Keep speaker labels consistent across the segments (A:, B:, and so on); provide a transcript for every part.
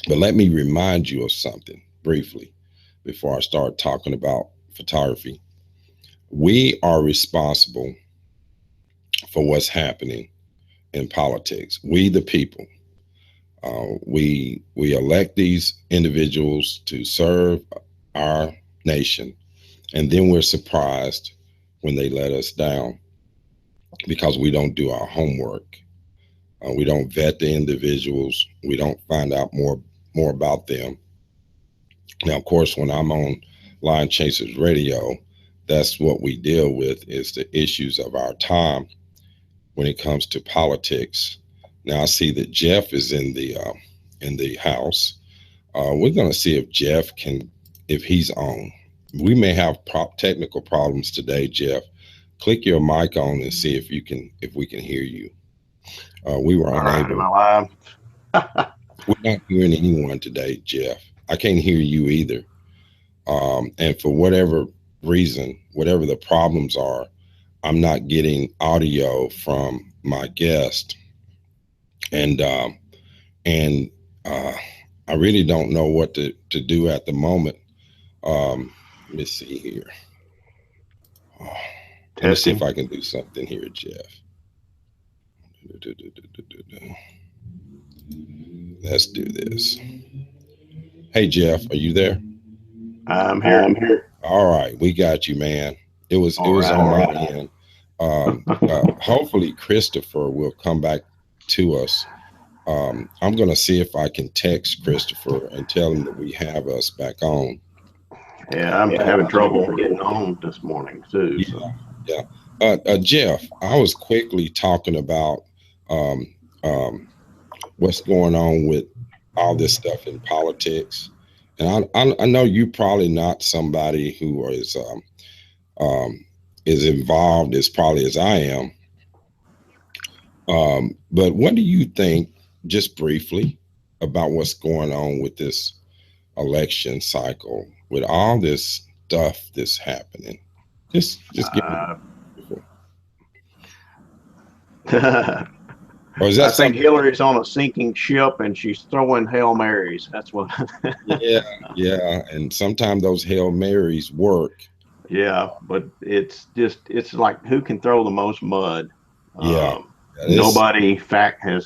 A: But let me remind you of something briefly before I start talking about photography. We are responsible for what's happening in politics. We, the people, we elect these individuals to serve our nation, and then we're surprised when they let us down because we don't do our homework. We don't vet the individuals. We don't find out more about them. Now, of course, when I'm on Line Chasers Radio, that's what we deal with is the issues of our time when it comes to politics. Now I see that Jeff is in the house. We're going to see if Jeff can, if he's on. We may have technical problems today, Jeff. Click your mic on and see if you can, if we can hear you. We were
B: All right, am
A: unable.
B: I live?
A: We're not hearing anyone today, Jeff. I can't hear you either. And for whatever reason, whatever the problems are, I'm not getting audio from my guest, and and uh, I really don't know what to do at the moment. Let me see here. Oh, let me see if
B: Testing.
A: I can do something here, Jeff. Let's do this. Hey, Jeff, are you there?
B: I'm here.
A: I'm here. All right, we got you, man. It
B: All
A: was on
B: right.
A: my end. Hopefully, Christopher will come back to us. I'm going to see if I can text Christopher and tell him that we have us back on.
B: Yeah, I'm
A: Yeah,
B: having
A: I'm
B: trouble
A: trouble
B: getting
A: getting on.
B: on this morning too.
A: Yeah,
B: So
A: yeah. Jeff, I was quickly talking about um, um, what's going on with all this stuff in politics, and I know you probably not somebody who um, is involved as probably as I am. But what do you think, just briefly, about what's going on with this election cycle, with all this stuff that's happening? Just give me.
B: uh,
A: Before.
B: I
A: Or is that
B: think
A: something?
B: Hillary's on a sinking ship and she's throwing Hail Marys. That's what.
A: Yeah, yeah. And sometimes those Hail Marys work.
B: Yeah, but it's like who can throw the most mud.
A: Yeah,
B: Um,
A: it's
B: Nobody fact has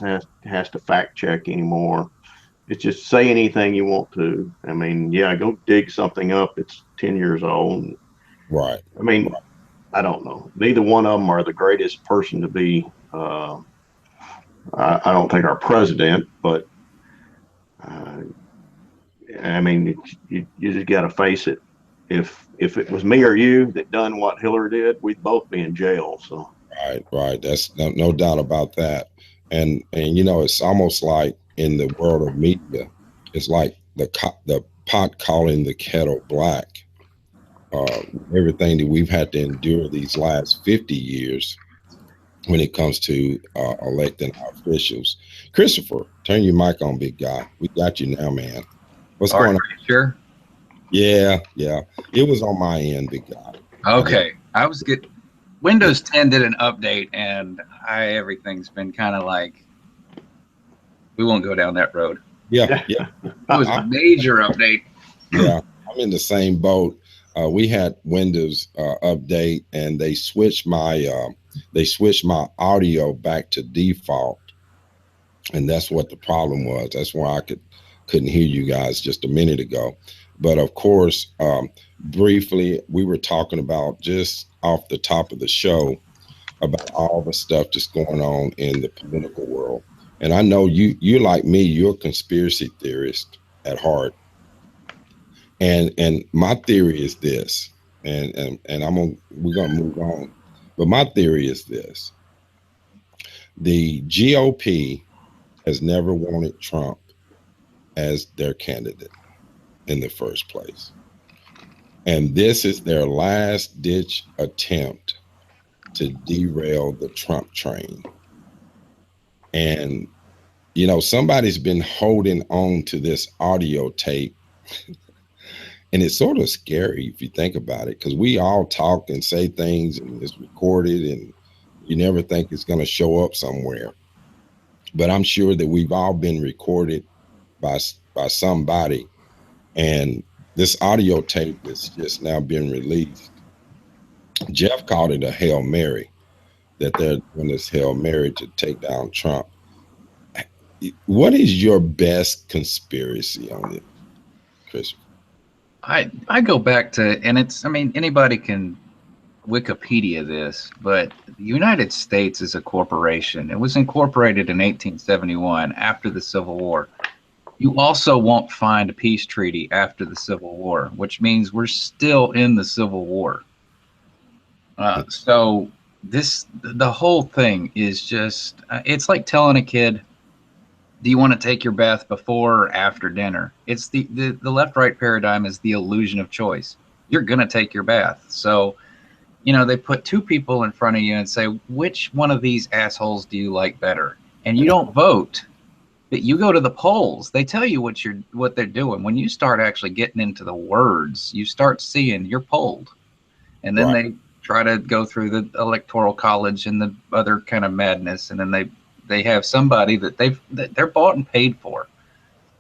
B: to fact check anymore. It's just say anything you want to. I mean, yeah, go dig something up. It's 10 years old.
A: right.
B: I mean, I don't know. Neither one of them are the greatest person to be. I don't think our president, but uh, I mean, you just got to face it. If it was me or you that done what Hillary did, we'd both be in jail. So
A: Right, right. That's no doubt about that. And you know, it's almost like in the world of media, it's like the pot calling the kettle black. Everything that we've had to endure these last 50 years when it comes to electing our officials. Christopher, turn your mic on, big guy. We got you now, man. What's
C: All right,
A: going on?
C: pretty sure.
A: Yeah, yeah. It was on my end, big guy. I just
C: Okay, I was get Windows 10 did an update, and everything's been kind of like we won't go down that road.
A: yeah,
B: yeah,
A: yeah.
C: It was a major update.
A: Yeah, I'm in the same boat. We had Windows update, and they switched my audio back to default, and that's what the problem was. That's why I couldn't hear you guys just a minute ago. But of course, briefly, we were talking about just off the top of the show about all the stuff that's going on in the political world. And I know you like me, you're a conspiracy theorist at heart. And my theory is this, and we're gonna move on. But my theory is this: the GOP has never wanted Trump as their candidate in the first place, and this is their last ditch attempt to derail the Trump train. And you know, somebody's been holding on to this audio tape, and it's sort of scary if you think about it, because we all talk and say things and it's recorded, and you never think it's going to show up somewhere. But I'm sure that we've all been recorded by somebody, and this audio tape that's just now being released. Jeff called it a Hail Mary, that they're doing this Hail Mary to take down Trump. What is your best conspiracy on it, Chris?
C: I go back to, and it's, I mean, anybody can Wikipedia this, but the United States is a corporation. It was incorporated in 1871 after the Civil War. You also won't find a peace treaty after the Civil War, which means we're still in the Civil War. So the whole thing is just, it's like telling a kid, do you want to take your bath before or after dinner? It's the left-right paradigm is the illusion of choice. You're going to take your bath. So, they put two people in front of you and say, which one of these assholes do you like better? And you don't vote, but you go to the polls. They tell you what they're doing. When you start actually getting into the words, you start seeing you're polled. And then they try to go through the electoral college and the other kind of madness. And then they have somebody that they're bought and paid for.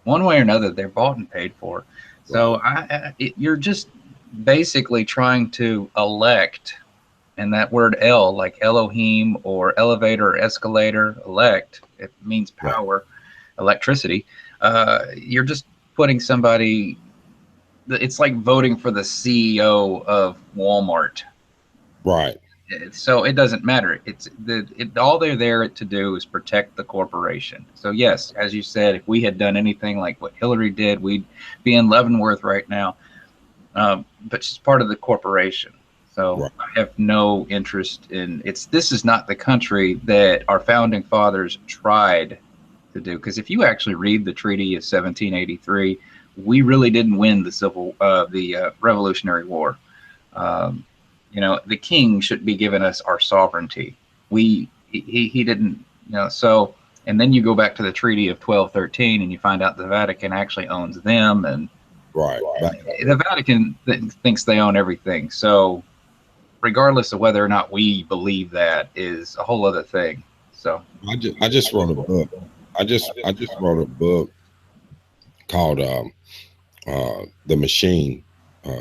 C: One way or another, they're bought and paid for. So you're just basically trying to elect, and that word L, like Elohim or elevator or escalator, elect, it means power, electricity. You're just putting somebody, it's like voting for the CEO of Walmart.
A: Right.
C: So it doesn't matter. All they're there to do is protect the corporation. So yes, as you said, if we had done anything like what Hillary did, we'd be in Leavenworth right now. But she's part of the corporation. So I have no interest in this is not the country that our founding fathers tried to do. Because if you actually read the Treaty of 1783, we really didn't win the Revolutionary War. The king should be giving us our sovereignty. He didn't, so, and then you go back to the Treaty of 1213 and you find out the Vatican actually owns them. And the Vatican thinks they own everything. So regardless of whether or not we believe that is a whole other thing. So
A: I just wrote a book. I just wrote a book called The Machine,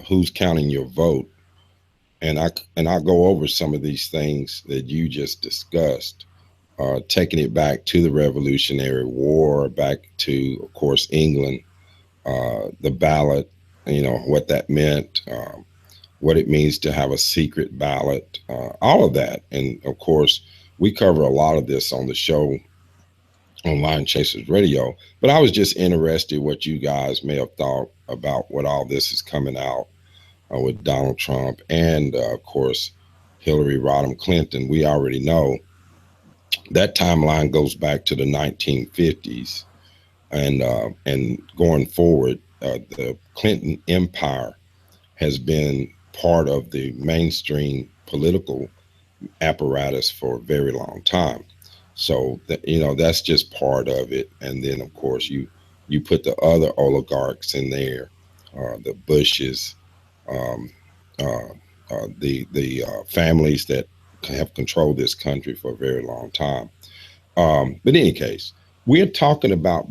A: Who's Counting Your Vote? And I go over some of these things that you just discussed, taking it back to the Revolutionary War, back to, of course, England, the ballot, what that meant, what it means to have a secret ballot, all of that. And of course, we cover a lot of this on the show on Lion Chasers Radio, but I was just interested what you guys may have thought about what all this is coming out with Donald Trump and, of course, Hillary Rodham Clinton. We already know that timeline goes back to the 1950s, and going forward, the Clinton empire has been part of the mainstream political apparatus for a very long time. So that's just part of it. And then, of course, you put the other oligarchs in there, the Bushes, the families that have controlled this country for a very long time. But in any case, we're talking about